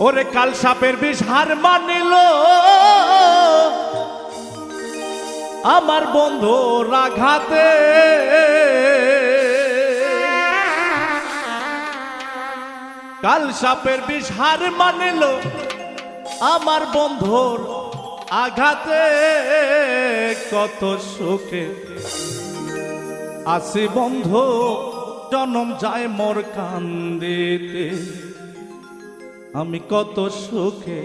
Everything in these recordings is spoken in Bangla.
ওরে কাল সাপের বিষ হার মানিল আমার বন্ধুর আঘাতে, কাল সাপের বিষ হার মানিল আমার বন্ধুর আঘাতে। কত সুখে আসি বন্ধু জনম যায় মোর কান্দিতে, আমি কত সুখে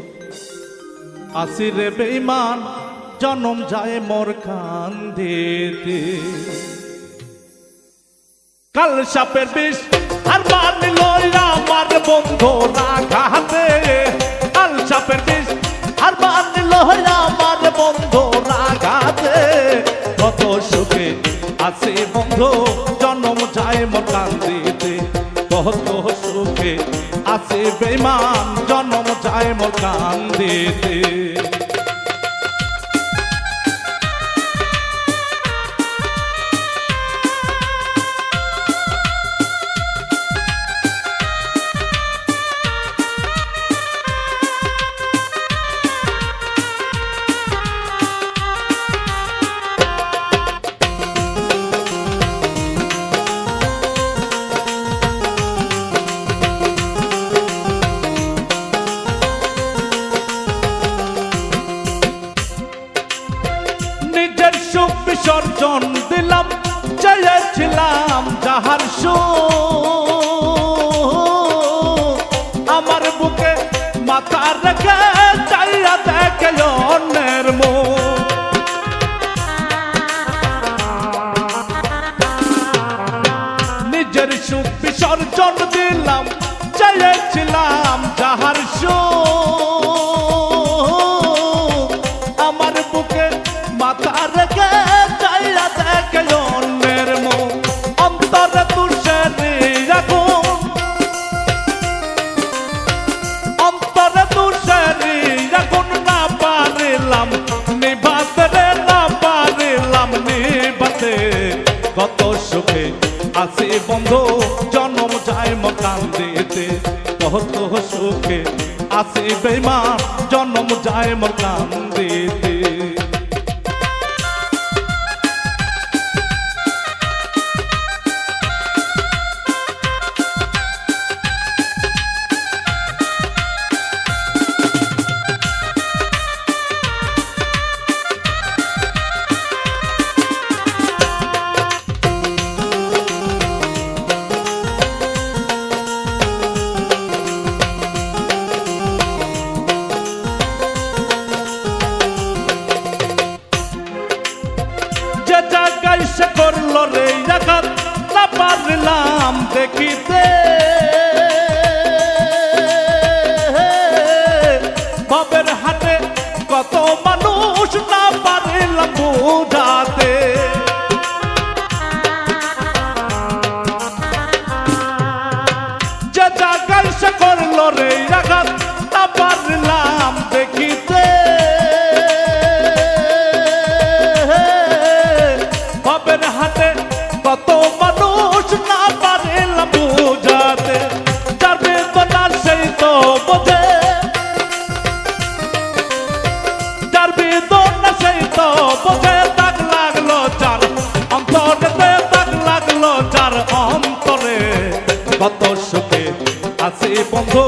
আসি রে বেঈমান জনম যায় মোর কান্দিতে। কাল সাপের বিষ আর মানিল আমার বন্ধুর আঘাতে, কাল সাপের বিষ আর মানিল আমার বন্ধুর আঘাতে। কত সুখে আসি বন্ধু জনম যায় মোর কান্দিতে, কত সুখে আসি বেঈমান জনম যায় মোর কান্দিতে। বিসর্জন দিলাম চেয়েছিলাম যাহার সুখ, আমার বুকে মাথা রেখে চাইয়া দেখে অন্যের মুখ। নিজের সুখ বিসর্জন দিলাম চেয়েছিলাম যাহার সুখ, আমার বুকে মাথা রেখে কত সুখে আসি বন্ধু জনম যায় মোর কান্দিতে, কত সুখে আসি বেঈমান জনম যায় মোর কান্দিতে। সে করলো রে আঘাত না পারলাম দেখিতে, বাবের হাতে কত মানুষ না পারলাম বুঝাতে। যে জায়গায় সে করলো রে আঘাত না পারলাম দেখিতে, হাতে কত মানুষ না পারলাম বুঝাতে। যার বেদনা সেই তো বোঝে, যার বেদনা সেই তো বোঝে। দাগ লাগলো যার অন্তরে, দাগ লাগলো যার অন্তরে। কত সুখে আসি বন্ধু